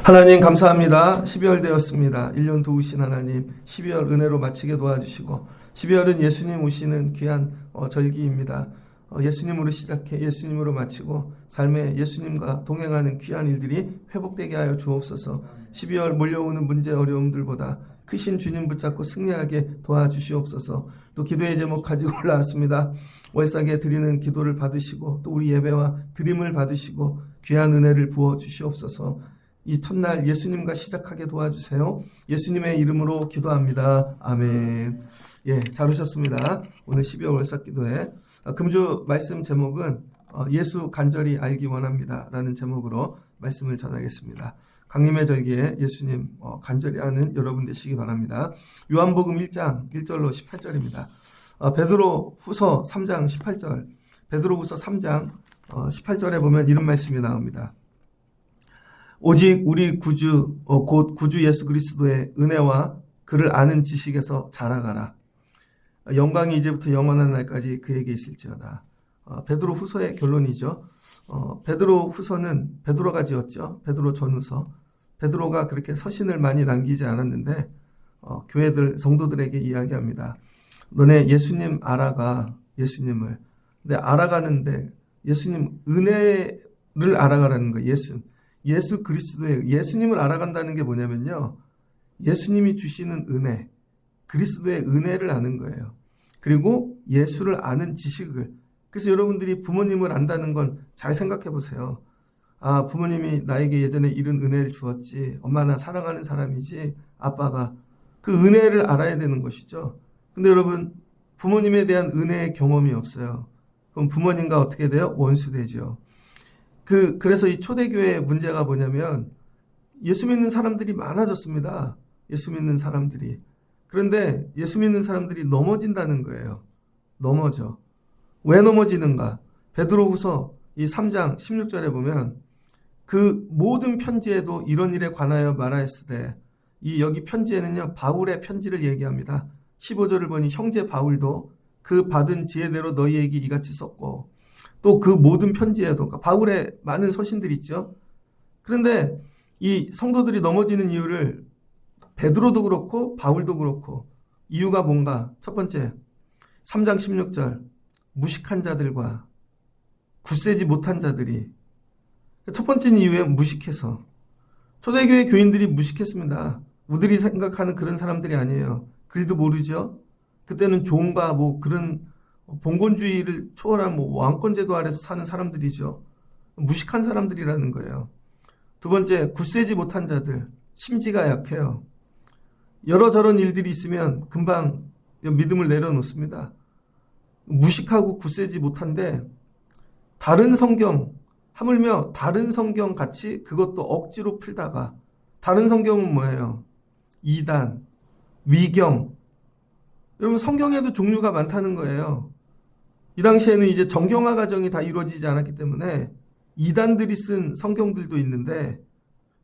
하나님 감사합니다. 12월 되었습니다. 1년 도우신 하나님, 12월 은혜로 마치게 도와주시고 12월은 예수님 오시는 귀한 절기입니다. 예수님으로 시작해 예수님으로 마치고 삶에 예수님과 동행하는 귀한 일들이 회복되게 하여 주옵소서. 12월 몰려오는 문제 어려움들보다 크신 주님 붙잡고 승리하게 도와주시옵소서. 또 기도의 제목 가지고 올라왔습니다. 월삭에 드리는 기도를 받으시고 또 우리 예배와 드림을 받으시고 귀한 은혜를 부어 주시옵소서. 이 첫날 예수님과 시작하게 도와주세요. 예수님의 이름으로 기도합니다. 아멘. 예, 잘 오셨습니다. 오늘 12월 월삭 기도회 금주 말씀 제목은 예수 간절히 알기 원합니다 라는 제목으로 말씀을 전하겠습니다. 강림의 절기에 예수님 간절히 아는 여러분 되시기 바랍니다. 요한복음 1장 1절로 18절입니다. 베드로 후서 3장 18절, 베드로 후서 3장 18절에 보면 이런 말씀이 나옵니다. 오직 우리 구주 곧 구주 예수 그리스도의 은혜와 그를 아는 지식에서 자라가라. 영광이 이제부터 영원한 날까지 그에게 있을지어다. 베드로 후서의 결론이죠. 베드로 후서는 베드로가 지었죠. 베드로 전후서. 베드로가 그렇게 서신을 많이 남기지 않았는데 교회들 성도들에게 이야기합니다. 너네 예수님 알아가. 예수님을. 근데 알아가는데 예수님 은혜를 알아가라는 거예요. 예수 그리스도의 예수님을 알아간다는 게 뭐냐면요. 예수님이 주시는 은혜, 그리스도의 은혜를 아는 거예요. 그리고 예수를 아는 지식을. 그래서 여러분들이 부모님을 안다는 건 잘 생각해 보세요. 아, 부모님이 나에게 예전에 이런 은혜를 주었지. 엄마 나 사랑하는 사람이지. 아빠가. 그 은혜를 알아야 되는 것이죠. 근데 여러분 부모님에 대한 은혜의 경험이 없어요. 그럼 부모님과 어떻게 돼요? 원수 되죠. 그래서 이 초대교회의 문제가 뭐냐면 예수 믿는 사람들이 많아졌습니다. 예수 믿는 사람들이. 그런데 예수 믿는 사람들이 넘어진다는 거예요. 넘어져. 왜 넘어지는가? 베드로후서 이 3장 16절에 보면 그 모든 편지에도 이런 일에 관하여 말하였으되 이 여기 편지에는요 바울의 편지를 얘기합니다. 15절을 보니 형제 바울도 그 받은 지혜대로 너희에게 이같이 썼고 또 그 모든 편지에도 그러니까 바울의 많은 서신들이 있죠. 그런데 이 성도들이 넘어지는 이유를 베드로도 그렇고 바울도 그렇고 이유가 뭔가? 첫 번째 3장 16절 무식한 자들과 굳세지 못한 자들이 첫 번째는 이유에 무식해서 초대교회 교인들이 무식했습니다. 우리들이 생각하는 그런 사람들이 아니에요. 글도 모르죠. 그때는 종과 뭐 그런 봉건주의를 초월한 왕권제도 아래서 사는 사람들이죠. 무식한 사람들이라는 거예요. 두 번째, 굳세지 못한 자들, 심지가 약해요. 여러 저런 일들이 있으면 금방 믿음을 내려놓습니다. 무식하고 굳세지 못한데 다른 성경, 하물며 다른 성경 같이 그것도 억지로 풀다가 다른 성경은 뭐예요? 이단, 위경. 여러분 성경에도 종류가 많다는 거예요. 이 당시에는 이제 정경화 과정이 다 이루어지지 않았기 때문에 이단들이 쓴 성경들도 있는데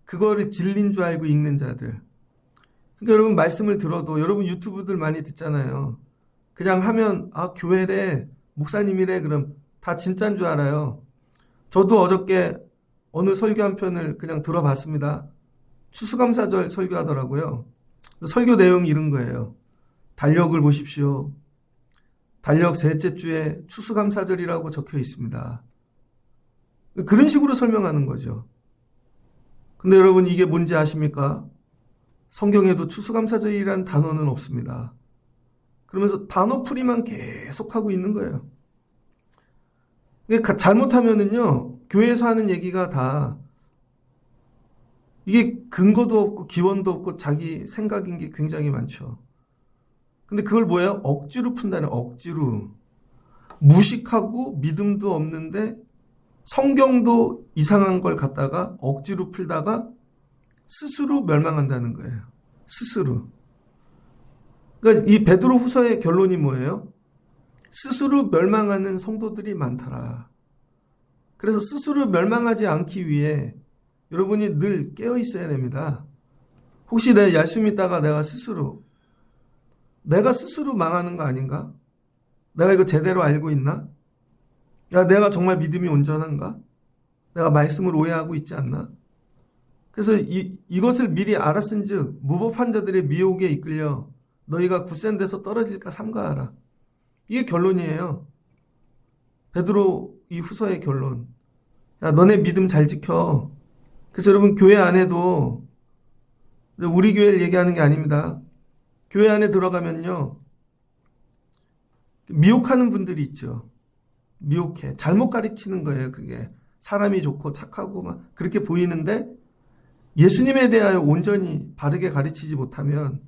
그거를 진리인 줄 알고 읽는 자들. 그러니까 여러분 말씀을 들어도 여러분 유튜브들 많이 듣잖아요. 그냥 하면 아 교회래 목사님이래 그럼 다 진짜인 줄 알아요. 저도 어저께 어느 설교 한 편을 그냥 들어봤습니다. 추수감사절 설교하더라고요. 설교 내용이 이런 거예요. 달력을 보십시오. 달력 셋째 주에 추수감사절이라고 적혀 있습니다. 그런 식으로 설명하는 거죠. 근데 여러분 이게 뭔지 아십니까? 성경에도 추수감사절이라는 단어는 없습니다. 그러면서 단어풀이만 계속하고 있는 거예요. 잘못하면은요, 교회에서 하는 얘기가 다 이게 근거도 없고 기원도 없고 자기 생각인 게 굉장히 많죠. 근데 그걸 뭐예요? 억지로 푼다는 억지로. 무식하고 믿음도 없는데 성경도 이상한 걸 갖다가 억지로 풀다가 스스로 멸망한다는 거예요. 스스로. 그러니까 이 베드로 후서의 결론이 뭐예요? 스스로 멸망하는 성도들이 많더라. 그래서 스스로 멸망하지 않기 위해 여러분이 늘 깨어 있어야 됩니다. 혹시 예수 믿다가 내가 스스로 망하는 거 아닌가? 내가 이거 제대로 알고 있나? 야, 내가 정말 믿음이 온전한가? 내가 말씀을 오해하고 있지 않나? 그래서 이것을 미리 알았은즉 무법한 자들의 미혹에 이끌려 너희가 굳센 데서 떨어질까 삼가하라. 이게 결론이에요. 베드로 이 후서의 결론. 야, 너네 믿음 잘 지켜. 그래서 여러분, 교회 안에도, 우리 교회를 얘기하는 게 아닙니다. 교회 안에 들어가면요, 미혹하는 분들이 있죠. 미혹해. 잘못 가르치는 거예요, 그게. 사람이 좋고 착하고 막 그렇게 보이는데 예수님에 대하여 온전히 바르게 가르치지 못하면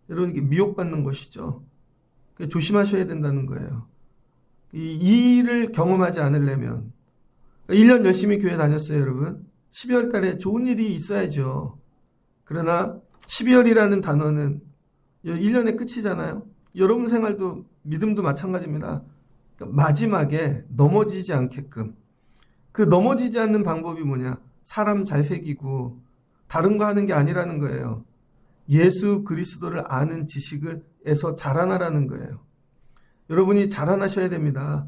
여러분, 이게 미혹받는 것이죠. 조심하셔야 된다는 거예요. 이 일을 경험하지 않으려면 1년 열심히 교회 다녔어요, 여러분. 12월 달에 좋은 일이 있어야죠. 그러나 12월이라는 단어는 1년의 끝이잖아요. 여러분 생활도 믿음도 마찬가지입니다. 그러니까 마지막에 넘어지지 않게끔. 그 넘어지지 않는 방법이 뭐냐? 사람 잘 새기고 다른 거 하는 게 아니라는 거예요. 예수 그리스도를 아는 지식에서 자라나라는 거예요. 여러분이 자라나셔야 됩니다.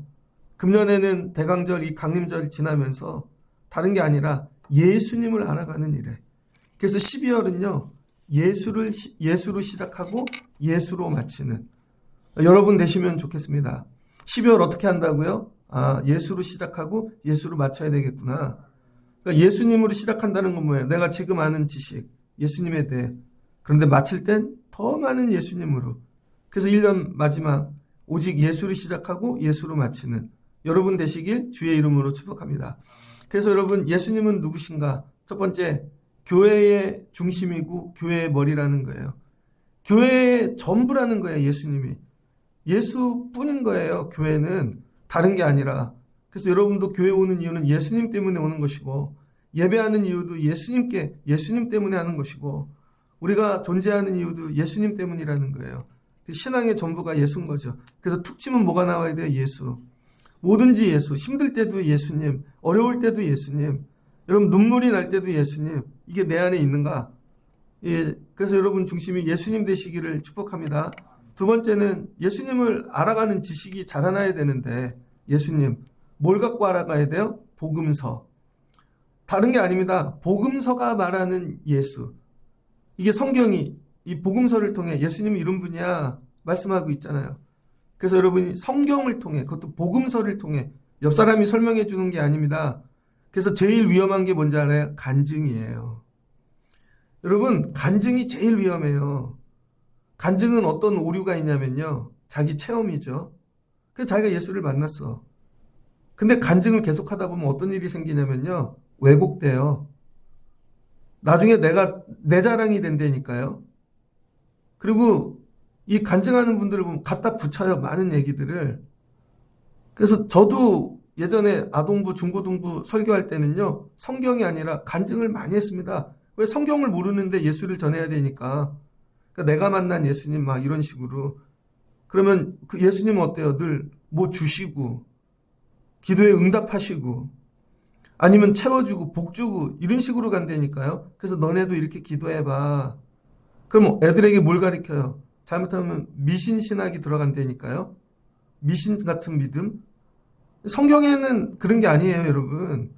금년에는 대강절, 이 강림절 지나면서 다른 게 아니라 예수님을 알아가는 일에. 그래서 12월은요, 예수로 시작하고 예수로 마치는 여러분 되시면 좋겠습니다. 12월 어떻게 한다고요? 아, 예수로 시작하고 예수로 마쳐야 되겠구나. 그러니까 예수님으로 시작한다는 건 뭐예요? 내가 지금 아는 지식, 예수님에 대해. 그런데 마칠 땐 더 많은 예수님으로. 그래서 1년 마지막 오직 예수로 시작하고 예수로 마치는 여러분 되시길 주의 이름으로 축복합니다. 그래서 여러분, 예수님은 누구신가? 첫 번째, 교회의 중심이고 교회의 머리라는 거예요. 교회의 전부라는 거예요, 예수님이. 예수뿐인 거예요, 교회는. 다른 게 아니라. 그래서 여러분도 교회 오는 이유는 예수님 때문에 오는 것이고, 예배하는 이유도 예수님 때문에 하는 것이고, 우리가 존재하는 이유도 예수님 때문이라는 거예요. 신앙의 전부가 예수인 거죠. 그래서 툭 치면 뭐가 나와야 돼요? 예수. 뭐든지 예수. 힘들 때도 예수님, 어려울 때도 예수님, 여러분 눈물이 날 때도 예수님. 이게 내 안에 있는가? 예, 그래서 여러분 중심이 예수님 되시기를 축복합니다. 두 번째는 예수님을 알아가는 지식이 자라나야 되는데, 예수님 뭘 갖고 알아가야 돼요? 복음서. 다른 게 아닙니다. 복음서가 말하는 예수. 이게 성경이 이 복음서를 통해 예수님이 이런 분이야 말씀하고 있잖아요. 그래서 여러분이 성경을 통해, 그것도 복음서를 통해, 옆 사람이 설명해 주는 게 아닙니다. 그래서 제일 위험한 게 뭔지 알아요? 간증이에요. 여러분, 간증이 제일 위험해요. 간증은 어떤 오류가 있냐면요, 자기 체험이죠. 그래서 자기가 예수를 만났어. 근데 간증을 계속하다 보면 어떤 일이 생기냐면요, 왜곡돼요. 나중에 내 자랑이 된다니까요. 그리고 이 간증하는 분들을 보면 갖다 붙여요, 많은 얘기들을. 그래서 저도 예전에 아동부, 중고등부 설교할 때는요, 성경이 아니라 간증을 많이 했습니다. 왜? 성경을 모르는데 예수를 전해야 되니까. 그러니까 내가 만난 예수님 막 이런 식으로. 그러면 그 예수님은 어때요? 늘 뭐 주시고, 기도에 응답하시고, 아니면 채워주고, 복주고, 이런 식으로 간다니까요. 그래서 너네도 이렇게 기도해봐. 그럼 애들에게 뭘 가르쳐요? 잘못하면 미신신학이 들어간다니까요. 미신 같은 믿음. 성경에는 그런 게 아니에요, 여러분.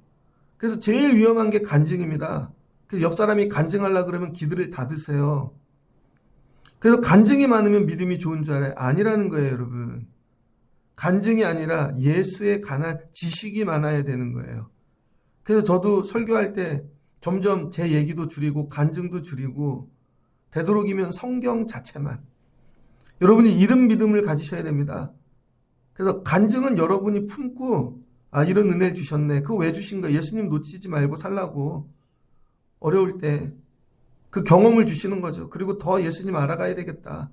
그래서 제일 위험한 게 간증입니다. 그래서 옆 사람이 간증하려고 그러면 기들을 닫으세요. 그래서 간증이 많으면 믿음이 좋은 줄 알아요? 아니라는 거예요, 여러분. 간증이 아니라 예수에 관한 지식이 많아야 되는 거예요. 그래서 저도 설교할 때 점점 제 얘기도 줄이고 간증도 줄이고, 되도록이면 성경 자체만. 여러분이 이런 믿음을 가지셔야 됩니다. 그래서 간증은 여러분이 품고, 아, 이런 은혜를 주셨네. 그거 왜 주신 거야? 예수님 놓치지 말고 살라고. 어려울 때 그 경험을 주시는 거죠. 그리고 더 예수님 알아가야 되겠다.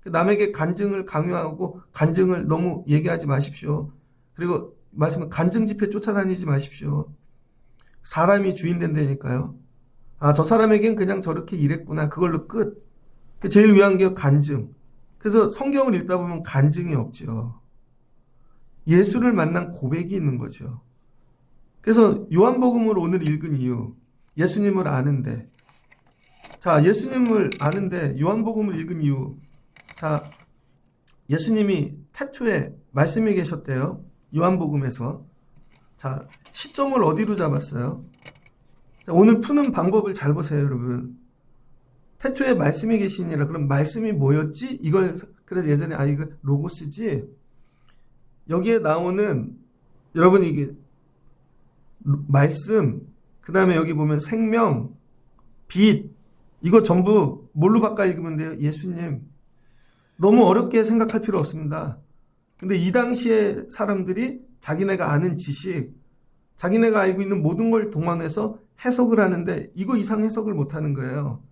남에게 간증을 강요하고 간증을 너무 얘기하지 마십시오. 그리고 말씀은 간증 집회 쫓아다니지 마십시오. 사람이 주인 된다니까요. 아, 저 사람에겐 그냥 저렇게 이랬구나. 그걸로 끝. 제일 위한 게 간증. 그래서 성경을 읽다 보면 간증이 없죠. 예수를 만난 고백이 있는 거죠. 그래서 요한복음을 오늘 읽은 이유, 예수님을 아는데, 자, 예수님을 아는데 요한복음을 읽은 이유, 자, 예수님이 태초에 말씀이 계셨대요. 요한복음에서. 자, 시점을 어디로 잡았어요? 자, 오늘 푸는 방법을 잘 보세요, 여러분. 태초에 말씀이 계시니라. 그럼 말씀이 뭐였지? 이걸 그래서 예전에 이거 로고스지. 여기에 나오는 여러분 이게 말씀, 그다음에 여기 보면 생명, 빛, 이거 전부 뭘로 바꿔 읽으면 돼요? 예수님. 너무 어렵게 생각할 필요 없습니다. 근데 이 당시에 사람들이 자기네가 아는 지식, 자기네가 알고 있는 모든 걸 동원해서 해석을 하는데 이거 이상 해석을 못 하는 거예요.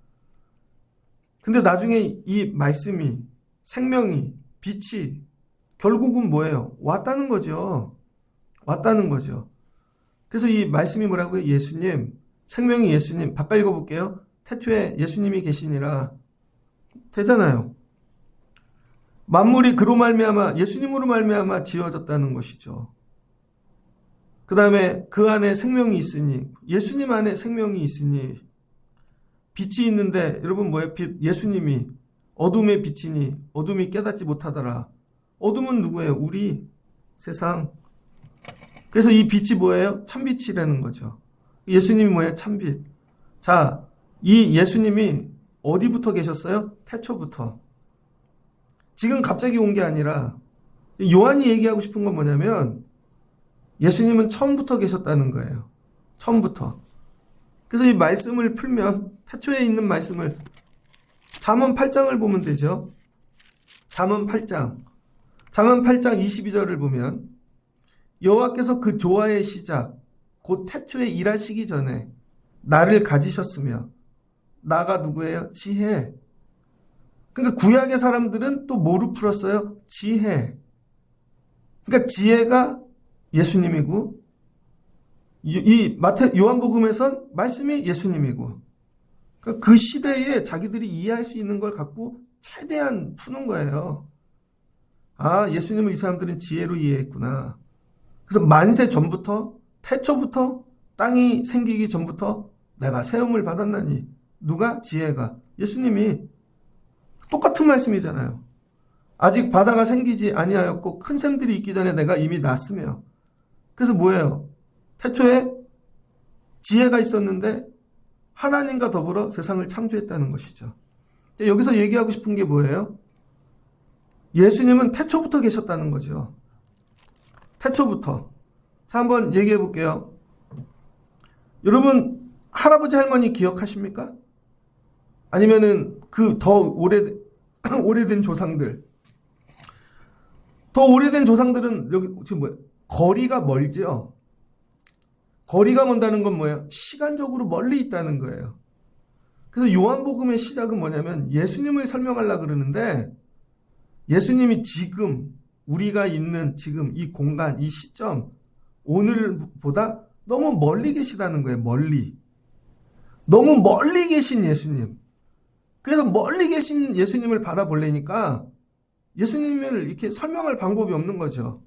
근데 나중에 이 말씀이, 생명이, 빛이 결국은 뭐예요? 왔다는 거죠. 왔다는 거죠. 그래서 이 말씀이 뭐라고요? 예수님, 생명이 예수님. 바꿔 읽어볼게요. 태초에 예수님이 계시니라. 되잖아요. 만물이 그로 말미암아 예수님으로 말미암아 지어졌다는 것이죠. 그 다음에 그 안에 생명이 있으니, 예수님 안에 생명이 있으니, 빛이 있는데 여러분 뭐예요? 빛, 예수님이 어둠의 빛이니 어둠이 깨닫지 못하더라. 어둠은 누구예요? 우리 세상. 그래서 이 빛이 뭐예요? 참빛이라는 거죠. 예수님이 뭐예요? 참빛. 자, 이 예수님이 어디부터 계셨어요? 태초부터. 지금 갑자기 온 게 아니라 요한이 얘기하고 싶은 건 뭐냐면 예수님은 처음부터 계셨다는 거예요. 처음부터. 그래서 이 말씀을 풀면 태초에 있는 말씀을 잠언 8장을 보면 되죠. 잠언 8장. 잠언 8장 22절을 보면 여호와께서 그 조화의 시작 곧 태초에 일하시기 전에 나를 가지셨으며 나가 누구예요? 지혜. 그러니까 구약의 사람들은 또 뭐로 풀었어요? 지혜. 그러니까 지혜가 예수님이고 이 요한복음에선 말씀이 예수님이고 그러니까 그 시대에 자기들이 이해할 수 있는 걸 갖고 최대한 푸는 거예요. 아, 예수님을 이 사람들은 지혜로 이해했구나. 그래서 만세 전부터 태초부터 땅이 생기기 전부터 내가 세움을 받았나니 누가? 지혜가. 예수님이 똑같은 말씀이잖아요. 아직 바다가 생기지 아니하였고 큰 샘들이 있기 전에 내가 이미 났으며. 그래서 뭐예요? 태초에 지혜가 있었는데 하나님과 더불어 세상을 창조했다는 것이죠. 여기서 얘기하고 싶은 게 뭐예요? 예수님은 태초부터 계셨다는 거죠. 태초부터. 자, 한번 얘기해 볼게요. 여러분, 할아버지 할머니 기억하십니까? 아니면은 그 더 오래된 조상들. 더 오래된 조상들은 여기 지금 뭐예요? 거리가 멀죠. 거리가 먼다는 건 뭐예요? 시간적으로 멀리 있다는 거예요. 그래서 요한복음의 시작은 뭐냐면 예수님을 설명하려고 그러는데 예수님이 지금 우리가 있는 지금 이 공간, 이 시점, 오늘보다 너무 멀리 계시다는 거예요. 멀리. 너무 멀리 계신 예수님. 그래서 멀리 계신 예수님을 바라보려니까 예수님을 이렇게 설명할 방법이 없는 거죠.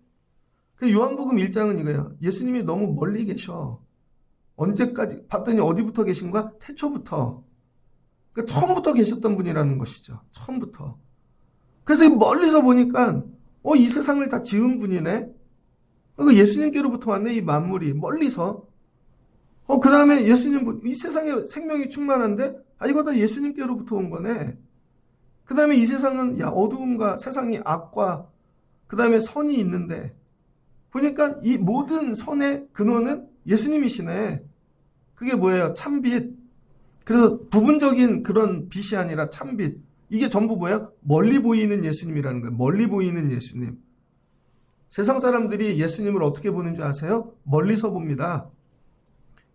그래서 요한복음 1장은 이거예요. 예수님이 너무 멀리 계셔. 언제까지 봤더니 어디부터 계신 거야? 태초부터. 그러니까 처음부터 계셨던 분이라는 것이죠. 처음부터. 그래서 멀리서 보니까 이 세상을 다 지은 분이네. 예수님께로부터 왔네. 이 만물이 멀리서. 그 다음에 예수님, 이 세상에 생명이 충만한데 이거 다 예수님께로부터 온 거네. 그 다음에 이 세상은 어두움과 세상이 악과 그 다음에 선이 있는데 보니까 이 모든 선의 근원은 예수님이시네. 그게 뭐예요? 참빛. 그래서 부분적인 그런 빛이 아니라 참빛. 이게 전부 뭐예요? 멀리 보이는 예수님이라는 거예요. 멀리 보이는 예수님. 세상 사람들이 예수님을 어떻게 보는 줄 아세요? 멀리서 봅니다.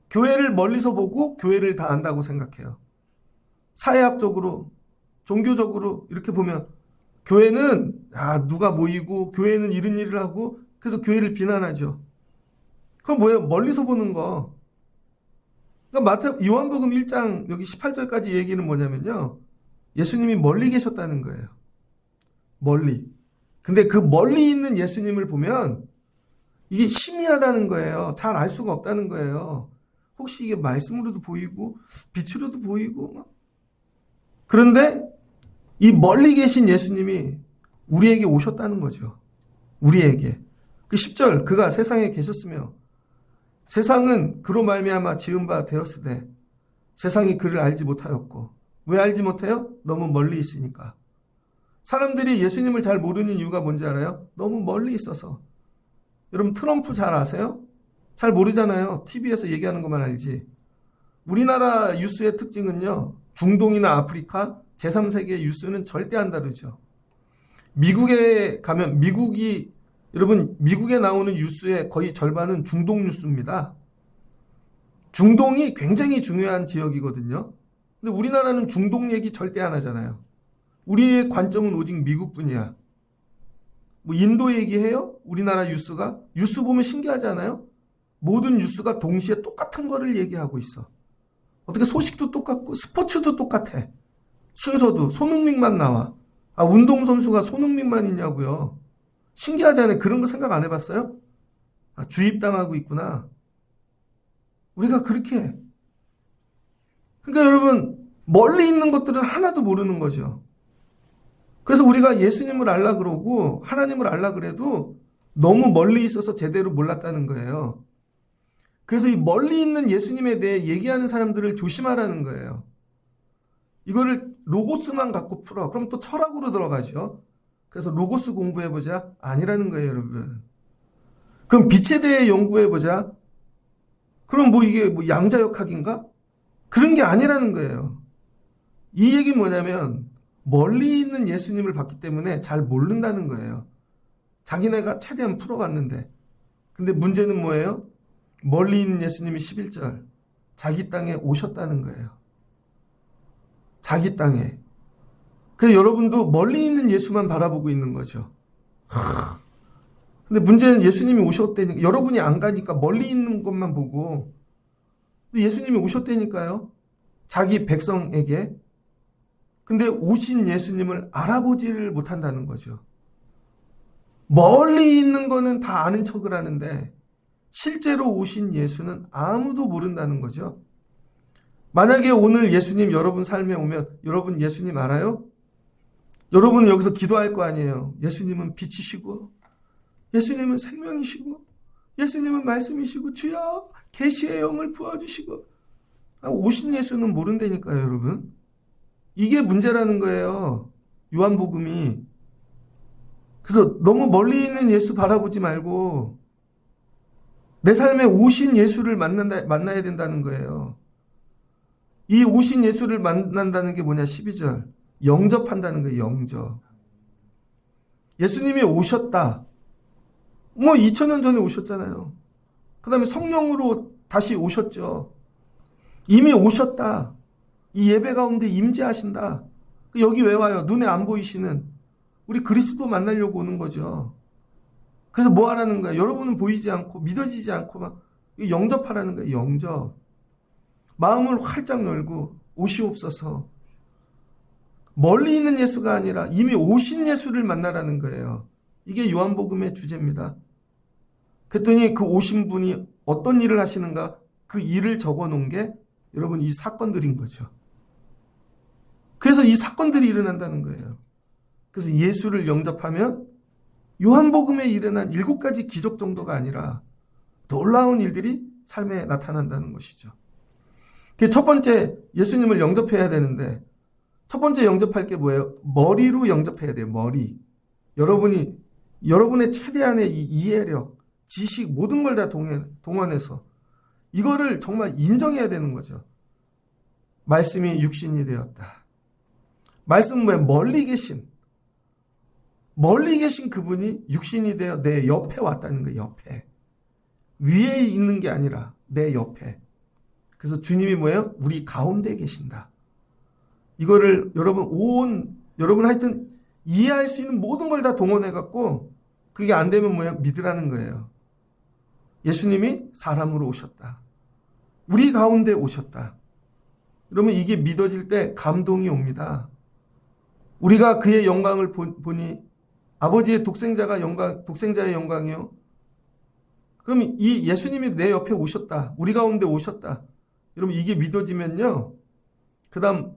교회를 멀리서 보고 교회를 다 안다고 생각해요. 사회학적으로, 종교적으로 이렇게 보면 교회는 누가 모이고 교회는 이런 일을 하고 그래서 교회를 비난하죠. 그건 뭐예요? 멀리서 보는 거. 그러니까 요한복음 1장 여기 18절까지 얘기는 뭐냐면요. 예수님이 멀리 계셨다는 거예요. 멀리. 근데 그 멀리 있는 예수님을 보면 이게 희미하다는 거예요. 잘 알 수가 없다는 거예요. 혹시 이게 말씀으로도 보이고 빛으로도 보이고 그런데 이 멀리 계신 예수님이 우리에게 오셨다는 거죠. 우리에게. 그 10절 그가 세상에 계셨으며 세상은 그로 말미암아 지은 바 되었으되 세상이 그를 알지 못하였고. 왜 알지 못해요? 너무 멀리 있으니까. 사람들이 예수님을 잘 모르는 이유가 뭔지 알아요? 너무 멀리 있어서. 여러분 트럼프 잘 아세요? 잘 모르잖아요. TV에서 얘기하는 것만 알지. 우리나라 뉴스의 특징은요. 중동이나 아프리카, 제3세계 뉴스는 절대 안 다르죠. 미국에 가면 여러분 미국에 나오는 뉴스의 거의 절반은 중동 뉴스입니다. 중동이 굉장히 중요한 지역이거든요. 근데 우리나라는 중동 얘기 절대 안 하잖아요. 우리의 관점은 오직 미국뿐이야. 뭐 인도 얘기해요? 우리나라 뉴스가? 뉴스 보면 신기하지 않아요? 모든 뉴스가 동시에 똑같은 거를 얘기하고 있어. 어떻게 소식도 똑같고 스포츠도 똑같아. 순서도 손흥민만 나와. 아, 운동선수가 손흥민만 있냐고요. 신기하잖아요. 그런 거 생각 안 해봤어요? 아, 주입당하고 있구나. 우리가 그렇게 해. 그러니까 여러분 멀리 있는 것들은 하나도 모르는 거죠. 그래서 우리가 예수님을 알라 그러고 하나님을 알라 그래도 너무 멀리 있어서 제대로 몰랐다는 거예요. 그래서 이 멀리 있는 예수님에 대해 얘기하는 사람들을 조심하라는 거예요. 이거를 로고스만 갖고 풀어. 그럼 또 철학으로 들어가죠. 그래서 로고스 공부해보자? 아니라는 거예요, 여러분. 그럼 빛에 대해 연구해보자? 그럼 뭐 이게 뭐 양자역학인가? 그런 게 아니라는 거예요. 이 얘기는 뭐냐면 멀리 있는 예수님을 봤기 때문에 잘 모른다는 거예요. 자기네가 최대한 풀어봤는데. 근데 문제는 뭐예요? 멀리 있는 예수님이 11절 자기 땅에 오셨다는 거예요. 자기 땅에. 그래서 여러분도 멀리 있는 예수만 바라보고 있는 거죠. 근데 문제는 예수님이 오셨다니까. 여러분이 안 가니까 멀리 있는 것만 보고. 근데 예수님이 오셨다니까요. 자기 백성에게. 근데 오신 예수님을 알아보지를 못한다는 거죠. 멀리 있는 거는 다 아는 척을 하는데 실제로 오신 예수는 아무도 모른다는 거죠. 만약에 오늘 예수님 여러분 삶에 오면 여러분 예수님 알아요? 여러분은 여기서 기도할 거 아니에요. 예수님은 빛이시고 예수님은 생명이시고 예수님은 말씀이시고 주여 계시의 영을 부어주시고. 오신 예수는 모른다니까요, 여러분. 이게 문제라는 거예요. 요한복음이. 그래서 너무 멀리 있는 예수 바라보지 말고 내 삶에 오신 예수를 만나야 된다는 거예요. 이 오신 예수를 만난다는 게 뭐냐? 12절. 영접한다는 거예요. 영접. 예수님이 오셨다. 뭐 2000년 전에 오셨잖아요. 그 다음에 성령으로 다시 오셨죠. 이미 오셨다. 이 예배 가운데 임재하신다. 여기 왜 와요? 눈에 안 보이시는 우리 그리스도 만나려고 오는 거죠. 그래서 뭐 하라는 거야? 여러분은 보이지 않고 믿어지지 않고 막 영접하라는 거예요. 영접. 마음을 활짝 열고 오시옵소서. 멀리 있는 예수가 아니라 이미 오신 예수를 만나라는 거예요. 이게 요한복음의 주제입니다. 그랬더니 그 오신 분이 어떤 일을 하시는가? 그 일을 적어놓은 게 여러분 이 사건들인 거죠. 그래서 이 사건들이 일어난다는 거예요. 그래서 예수를 영접하면 요한복음에 일어난 7가지 기적 정도가 아니라 놀라운 일들이 삶에 나타난다는 것이죠. 첫 번째 예수님을 영접해야 되는데 첫 번째 영접할 게 뭐예요? 머리로 영접해야 돼요. 머리. 여러분의 최대한의 이 이해력, 지식 모든 걸 다 동원해서 이거를 정말 인정해야 되는 거죠. 말씀이 육신이 되었다. 말씀은 왜 멀리 계신 그분이 육신이 되어 내 옆에 왔다는 거예요. 옆에. 위에 있는 게 아니라 내 옆에. 그래서 주님이 뭐예요? 우리 가운데 계신다. 이거를 여러분 하여튼 이해할 수 있는 모든 걸 다 동원해갖고 그게 안 되면 뭐예요? 믿으라는 거예요. 예수님이 사람으로 오셨다. 우리 가운데 오셨다. 그러면 이게 믿어질 때 감동이 옵니다. 우리가 그의 영광을 보니 아버지의 독생자의 영광이요. 그럼 이 예수님이 내 옆에 오셨다. 우리 가운데 오셨다. 여러분 이게 믿어지면요. 그 다음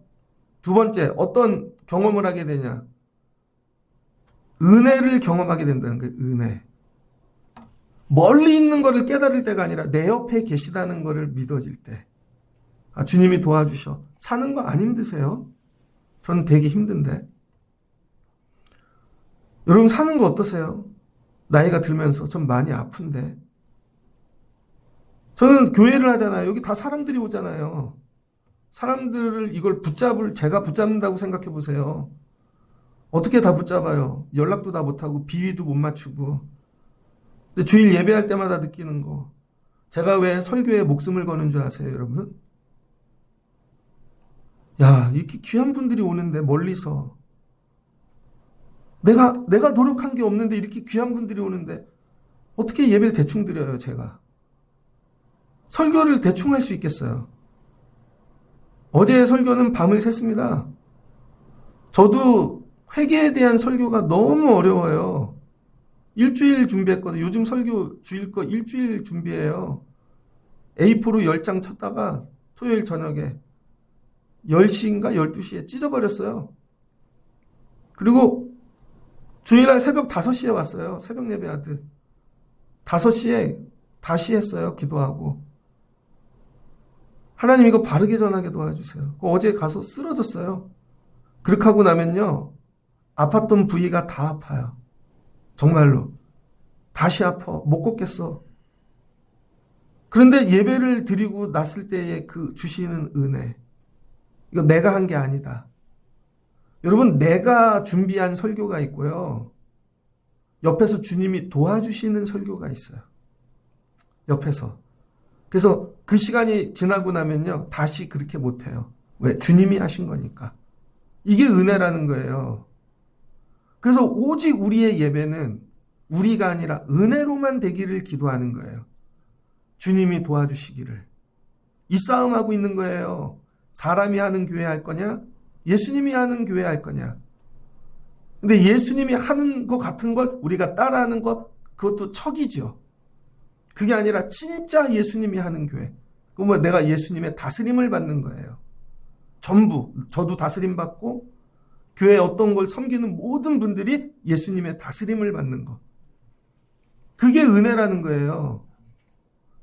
두 번째 어떤 경험을 하게 되냐. 은혜를 경험하게 된다는 거예요. 은혜. 멀리 있는 것을 깨달을 때가 아니라 내 옆에 계시다는 것을 믿어질 때. 아, 주님이 도와주셔. 사는 거 안 힘드세요? 저는 되게 힘든데. 여러분 사는 거 어떠세요? 나이가 들면서 좀 많이 아픈데. 저는 교회를 하잖아요. 여기 다 사람들이 오잖아요. 사람들을 이걸 제가 붙잡는다고 생각해 보세요. 어떻게 다 붙잡아요? 연락도 다 못하고 비위도 못 맞추고. 근데 주일 예배할 때마다 느끼는 거. 제가 왜 설교에 목숨을 거는 줄 아세요, 여러분? 야, 이렇게 귀한 분들이 오는데 멀리서 내가 노력한 게 없는데 이렇게 귀한 분들이 오는데 어떻게 예배를 대충 드려요, 제가? 설교를 대충 할 수 있겠어요? 어제 설교는 밤을 샜습니다. 저도 회개에 대한 설교가 너무 어려워요. 일주일 준비했거든요. 요즘 설교 주일 거 일주일 준비해요. A4로 10장 쳤다가 토요일 저녁에 10시인가 12시에 찢어버렸어요. 그리고 주일날 새벽 5시에 왔어요. 새벽 예배하듯. 5시에 다시 했어요. 기도하고. 하나님 이거 바르게 전하게 도와주세요. 어제 가서 쓰러졌어요. 그렇게 하고 나면요. 아팠던 부위가 다 아파요. 정말로. 다시 아파. 못 걷겠어. 그런데 예배를 드리고 났을 때의 그 주시는 은혜. 이거 내가 한 게 아니다. 여러분, 내가 준비한 설교가 있고요. 옆에서 주님이 도와주시는 설교가 있어요. 옆에서. 그래서 그 시간이 지나고 나면요. 다시 그렇게 못해요. 왜? 주님이 하신 거니까. 이게 은혜라는 거예요. 그래서 오직 우리의 예배는 우리가 아니라 은혜로만 되기를 기도하는 거예요. 주님이 도와주시기를. 이 싸움하고 있는 거예요. 사람이 하는 교회 할 거냐? 예수님이 하는 교회 할 거냐? 근데 예수님이 하는 것 같은 걸 우리가 따라하는 것, 그것도 척이죠. 그게 아니라 진짜 예수님이 하는 교회. 그러면 내가 예수님의 다스림을 받는 거예요. 전부. 저도 다스림 받고 교회 어떤 걸 섬기는 모든 분들이 예수님의 다스림을 받는 것. 그게 은혜라는 거예요.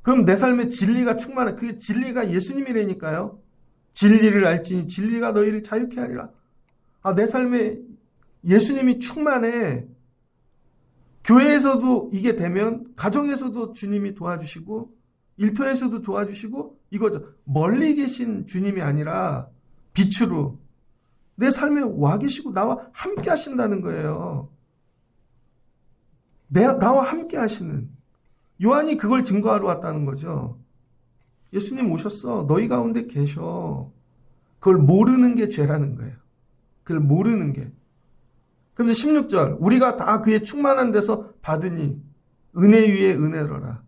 그럼 내 삶에 진리가 충만해. 그게 진리가 예수님이라니까요. 진리를 알지니 진리가 너희를 자유케 하리라. 아, 내 삶에 예수님이 충만해. 교회에서도 이게 되면 가정에서도 주님이 도와주시고 일터에서도 도와주시고 이거죠. 멀리 계신 주님이 아니라 빛으로 내 삶에 와 계시고 나와 함께 하신다는 거예요. 나와 함께 하시는. 요한이 그걸 증거하러 왔다는 거죠. 예수님 오셨어. 너희 가운데 계셔. 그걸 모르는 게 죄라는 거예요. 그걸 모르는 게. 그래서 16절 우리가 다 그의 충만한 데서 받으니 은혜 위에 은혜로라.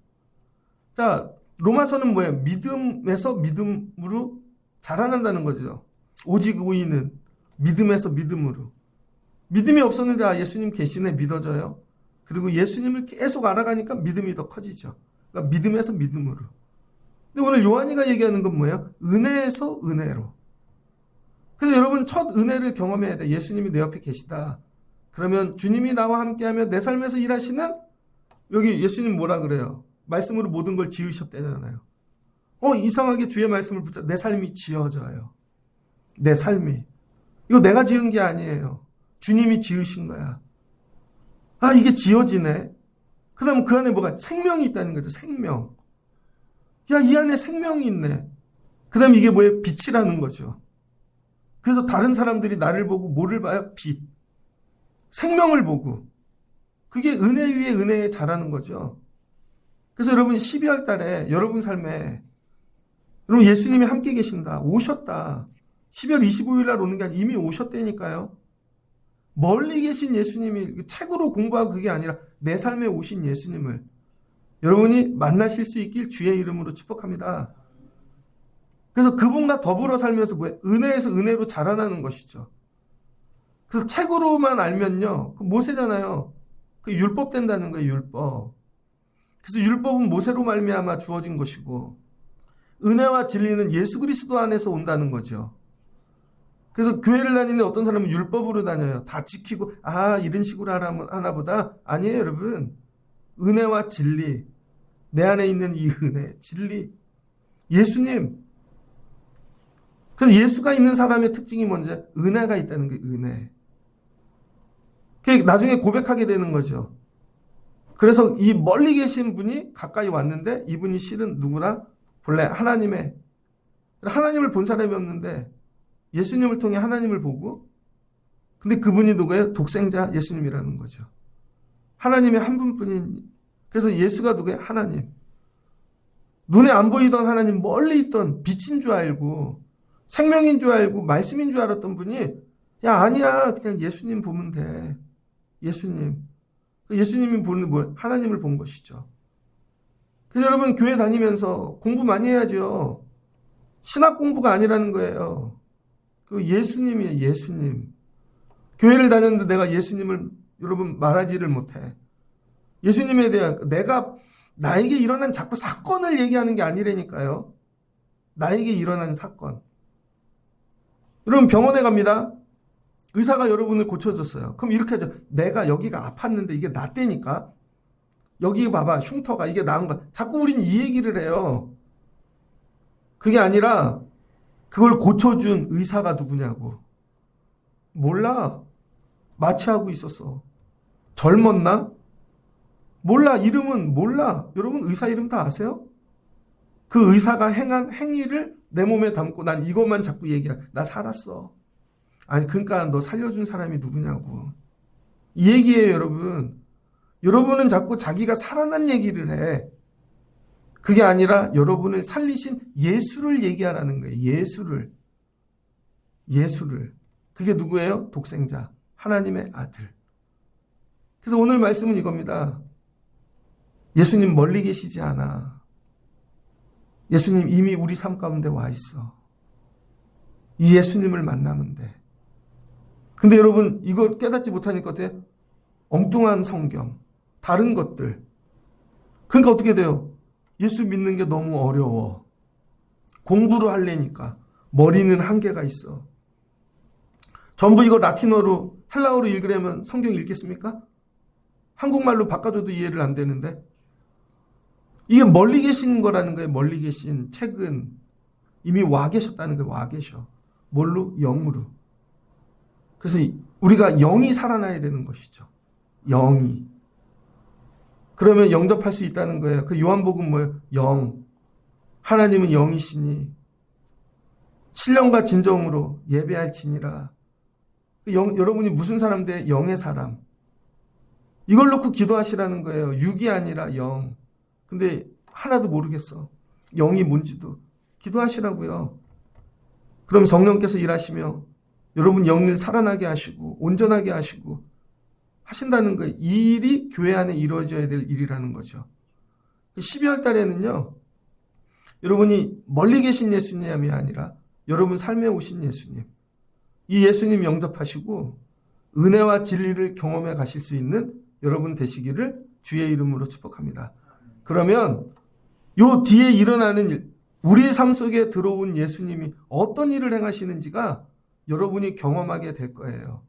자, 로마서는 뭐예요? 믿음에서 믿음으로 자라난다는 거죠. 오직 의인은 믿음에서 믿음으로. 믿음이 없었는데 아, 예수님 계시네 믿어져요. 그리고 예수님을 계속 알아가니까 믿음이 더 커지죠. 그러니까 믿음에서 믿음으로. 근데 오늘 요한이가 얘기하는 건 뭐예요? 은혜에서 은혜로. 그래서 여러분 첫 은혜를 경험해야 돼. 예수님이 내 옆에 계시다. 그러면 주님이 나와 함께하며 내 삶에서 일하시는 여기 예수님 뭐라 그래요? 말씀으로 모든 걸 지으셨다잖아요. 이상하게 주의 말씀을 붙잡 내 삶이 지어져요. 내 삶이. 이거 내가 지은 게 아니에요. 주님이 지으신 거야. 아, 이게 지어지네. 그 다음 그 안에 뭐가 생명이 있다는 거죠. 생명. 야, 이 안에 생명이 있네. 그 다음 이게 뭐예요? 빛이라는 거죠. 그래서 다른 사람들이 나를 보고 뭐를 봐요? 빛. 생명을 보고. 그게 은혜 위에 은혜에 자라는 거죠. 그래서 여러분 12월 달에 여러분 삶에 여러분 예수님이 함께 계신다. 오셨다. 12월 25일 날 오는 게 아니라 이미 오셨다니까요. 멀리 계신 예수님이 책으로 공부하고 그게 아니라 내 삶에 오신 예수님을 여러분이 만나실 수 있길 주의 이름으로 축복합니다. 그래서 그분과 더불어 살면서 뭐예요? 은혜에서 은혜로 자라나는 것이죠. 그래서 책으로만 알면요. 그 모세잖아요. 그 율법 된다는 거예요. 율법. 그래서 율법은 모세로 말미암아 주어진 것이고 은혜와 진리는 예수 그리스도 안에서 온다는 거죠. 그래서 교회를 다니는 어떤 사람은 율법으로 다녀요. 다 지키고 이런 식으로 하나 보다. 아니에요, 여러분. 은혜와 진리, 내 안에 있는 이 은혜, 진리, 예수님. 그래서 예수가 있는 사람의 특징이 뭔지 은혜가 있다는 게 은혜. 그게 나중에 고백하게 되는 거죠. 그래서 이 멀리 계신 분이 가까이 왔는데 이분이 실은 누구나 본래 하나님을 본 사람이 없는데 예수님을 통해 하나님을 보고, 근데 그분이 누구예요? 독생자 예수님이라는 거죠. 하나님의 한 분뿐인. 그래서 예수가 누구예요? 하나님. 눈에 안 보이던 하나님, 멀리 있던 빛인 줄 알고 생명인 줄 알고 말씀인 줄 알았던 분이 아니야, 그냥 예수님 보면 돼. 예수님이 보는 하나님을 본 것이죠. 그래서 여러분, 교회 다니면서 공부 많이 해야죠. 신학 공부가 아니라는 거예요. 그 예수님이에요, 예수님. 교회를 다녔는데 내가 예수님을 여러분 말하지를 못해. 예수님에 대한 나에게 일어난 자꾸 사건을 얘기하는 게 아니라니까요. 나에게 일어난 사건. 여러분, 병원에 갑니다. 의사가 여러분을 고쳐줬어요. 그럼 이렇게 하죠. 내가 여기가 아팠는데 이게 낫다니까. 여기 봐봐, 흉터가 이게 나은 거야. 자꾸 우린 이 얘기를 해요. 그게 아니라 그걸 고쳐준 의사가 누구냐고. 몰라. 마취하고 있었어. 젊었나? 몰라. 이름은 몰라. 여러분, 의사 이름 다 아세요? 그 의사가 행한 행위를 내 몸에 담고 난 이것만 자꾸 얘기해. 나 살았어. 아니, 그러니까 너 살려준 사람이 누구냐고. 이 얘기예요, 여러분. 여러분은 자꾸 자기가 살아난 얘기를 해. 그게 아니라 여러분을 살리신 예수를 얘기하라는 거예요. 예수를. 그게 누구예요? 독생자. 하나님의 아들. 그래서 오늘 말씀은 이겁니다. 예수님 멀리 계시지 않아. 예수님 이미 우리 삶 가운데 와 있어. 이 예수님을 만나면 돼. 근데 여러분, 이걸 깨닫지 못하니까 어때요? 엉뚱한 성경, 다른 것들. 그러니까 어떻게 돼요? 예수 믿는 게 너무 어려워. 공부를 하려니까 머리는 한계가 있어. 전부 이거 라틴어로, 헬라어로 읽으려면 성경 읽겠습니까? 한국말로 바꿔줘도 이해를 안 되는데. 이게 멀리 계신 거라는 거예요. 멀리 계신 책은 이미 와 계셨다는 거예요. 와 계셔. 뭘로? 영으로. 그래서 우리가 영이 살아나야 되는 것이죠. 영이. 그러면 영접할 수 있다는 거예요. 그 요한복음 뭐예요? 영. 하나님은 영이시니 신령과 진정으로 예배할지니라. 여러분이 무슨 사람 돼? 영의 사람. 이걸 놓고 기도하시라는 거예요. 육이 아니라 영. 근데 하나도 모르겠어. 영이 뭔지도. 기도하시라고요. 그럼 성령께서 일하시며 여러분 영을 살아나게 하시고 온전하게 하시고 하신다는 거예요. 이 일이 교회 안에 이루어져야 될 일이라는 거죠. 12월 달에는요, 여러분이 멀리 계신 예수님이 아니라 여러분 삶에 오신 예수님, 이 예수님 영접하시고 은혜와 진리를 경험해 가실 수 있는 여러분 되시기를 주의 이름으로 축복합니다. 그러면 요 뒤에 일어나는 일, 우리의 삶 속에 들어온 예수님이 어떤 일을 행하시는지가 여러분이 경험하게 될 거예요.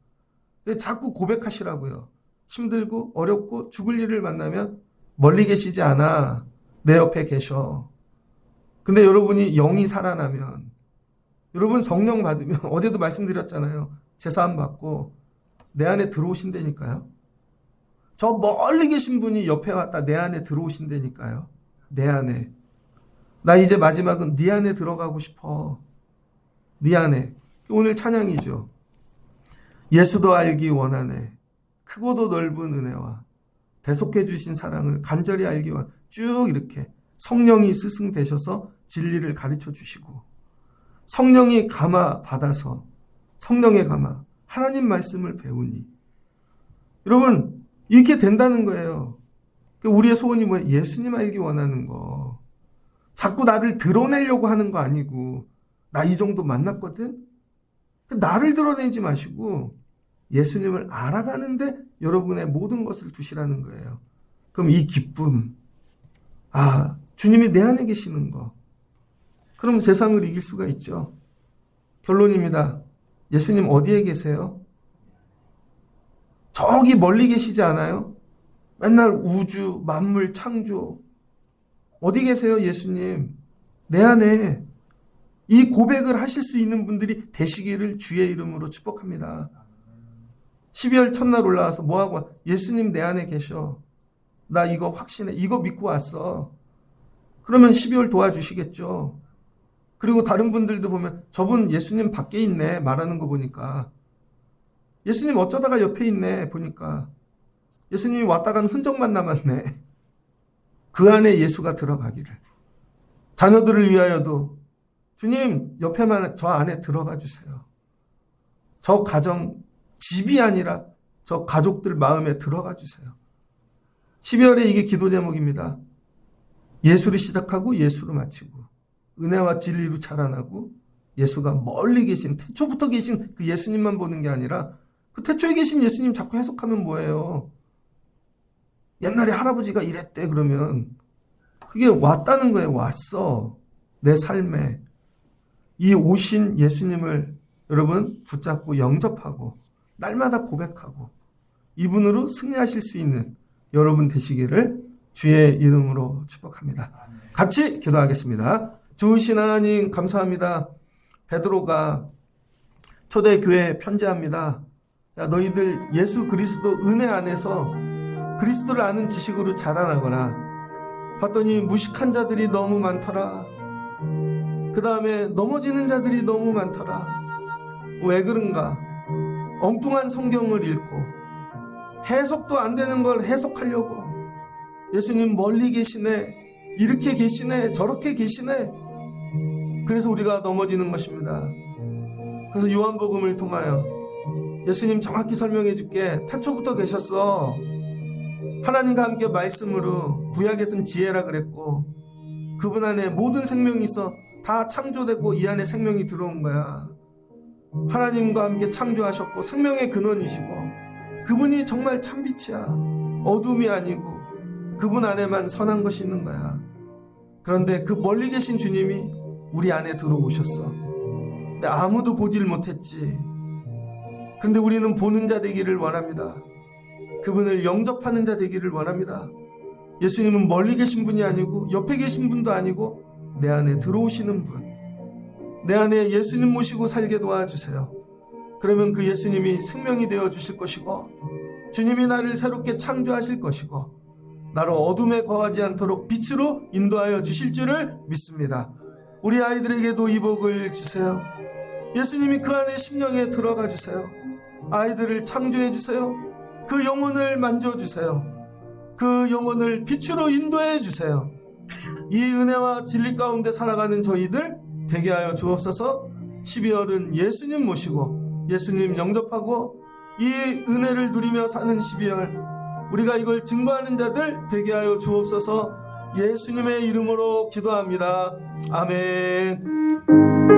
자꾸 고백하시라고요. 힘들고 어렵고 죽을 일을 만나면 멀리 계시지 않아. 내 옆에 계셔. 근데 여러분이 영이 살아나면, 여러분 성령 받으면, 어제도 말씀드렸잖아요. 제사함 받고 내 안에 들어오신다니까요. 저 멀리 계신 분이 옆에 왔다 내 안에 들어오신다니까요. 내 안에. 나 이제 마지막은 네 안에 들어가고 싶어. 네 안에. 오늘 찬양이죠. 예수도 알기 원하네. 크고도 넓은 은혜와 대속해 주신 사랑을 간절히 알기 원하네. 쭉 이렇게 성령이 스승되셔서 진리를 가르쳐 주시고, 성령이 감화 받아서 성령의 감화, 하나님 말씀을 배우니, 여러분 이렇게 된다는 거예요. 우리의 소원이 뭐예요? 예수님 알기 원하는 거. 자꾸 나를 드러내려고 하는 거 아니고, 나 이 정도 만났거든? 나를 드러내지 마시고 예수님을 알아가는데 여러분의 모든 것을 두시라는 거예요. 그럼 이 기쁨, 주님이 내 안에 계시는 거, 그럼 세상을 이길 수가 있죠. 결론입니다. 예수님 어디에 계세요? 저기 멀리 계시지 않아요? 맨날 우주, 만물, 창조. 어디 계세요, 예수님? 내 안에. 이 고백을 하실 수 있는 분들이 되시기를 주의 이름으로 축복합니다. 12월 첫날 올라와서 뭐하고, 예수님 내 안에 계셔. 나 이거 확신해. 이거 믿고 왔어. 그러면 12월 도와주시겠죠. 그리고 다른 분들도 보면 저분 예수님 밖에 있네 말하는 거 보니까, 예수님 어쩌다가 옆에 있네 보니까, 예수님이 왔다 간 흔적만 남았네. 그 안에 예수가 들어가기를. 자녀들을 위하여도 주님 옆에만, 저 안에 들어가 주세요. 저 가정, 집이 아니라 저 가족들 마음에 들어가 주세요. 12월에 이게 기도 제목입니다. 예수를 시작하고 예수로 마치고, 은혜와 진리로 자라나고, 예수가 멀리 계신, 태초부터 계신 그 예수님만 보는 게 아니라 그 태초에 계신 예수님 자꾸 해석하면 뭐예요? 옛날에 할아버지가 이랬대 그러면 그게 왔다는 거예요. 왔어. 내 삶에. 이 오신 예수님을 여러분 붙잡고 영접하고 날마다 고백하고 이분으로 승리하실 수 있는 여러분 되시기를 주의 이름으로 축복합니다. 같이 기도하겠습니다. 좋으신 하나님 감사합니다. 베드로가 초대교회에 편지합니다. 야, 너희들 예수 그리스도 은혜 안에서 그리스도를 아는 지식으로 자라나거라. 봤더니 무식한 자들이 너무 많더라. 그 다음에 넘어지는 자들이 너무 많더라. 왜 그런가? 엉뚱한 성경을 읽고 해석도 안 되는 걸 해석하려고. 예수님 멀리 계시네, 이렇게 계시네, 저렇게 계시네. 그래서 우리가 넘어지는 것입니다. 그래서 요한복음을 통하여 예수님 정확히 설명해 줄게. 태초부터 계셨어. 하나님과 함께 말씀으로, 구약에서는 지혜라 그랬고, 그분 안에 모든 생명이 있어. 다 창조되고 이 안에 생명이 들어온 거야. 하나님과 함께 창조하셨고 생명의 근원이시고, 그분이 정말 참빛이야. 어둠이 아니고 그분 안에만 선한 것이 있는 거야. 그런데 그 멀리 계신 주님이 우리 안에 들어오셨어. 근데 아무도 보질 못했지. 근데 우리는 보는 자 되기를 원합니다. 그분을 영접하는 자 되기를 원합니다. 예수님은 멀리 계신 분이 아니고 옆에 계신 분도 아니고 내 안에 들어오시는 분. 내 안에 예수님 모시고 살게 도와주세요. 그러면 그 예수님이 생명이 되어 주실 것이고, 주님이 나를 새롭게 창조하실 것이고, 나로 어둠에 거하지 않도록 빛으로 인도하여 주실 줄을 믿습니다. 우리 아이들에게도 이 복을 주세요. 예수님이 그 안에 심령에 들어가 주세요. 아이들을 창조해 주세요. 그 영혼을 만져주세요. 그 영혼을 빛으로 인도해 주세요. 이 은혜와 진리 가운데 살아가는 저희들 되게 하여 주옵소서. 12월은 예수님 모시고 예수님 영접하고 이 은혜를 누리며 사는 12월, 우리가 이걸 증거하는 자들 되게 하여 주옵소서. 예수님의 이름으로 기도합니다. 아멘.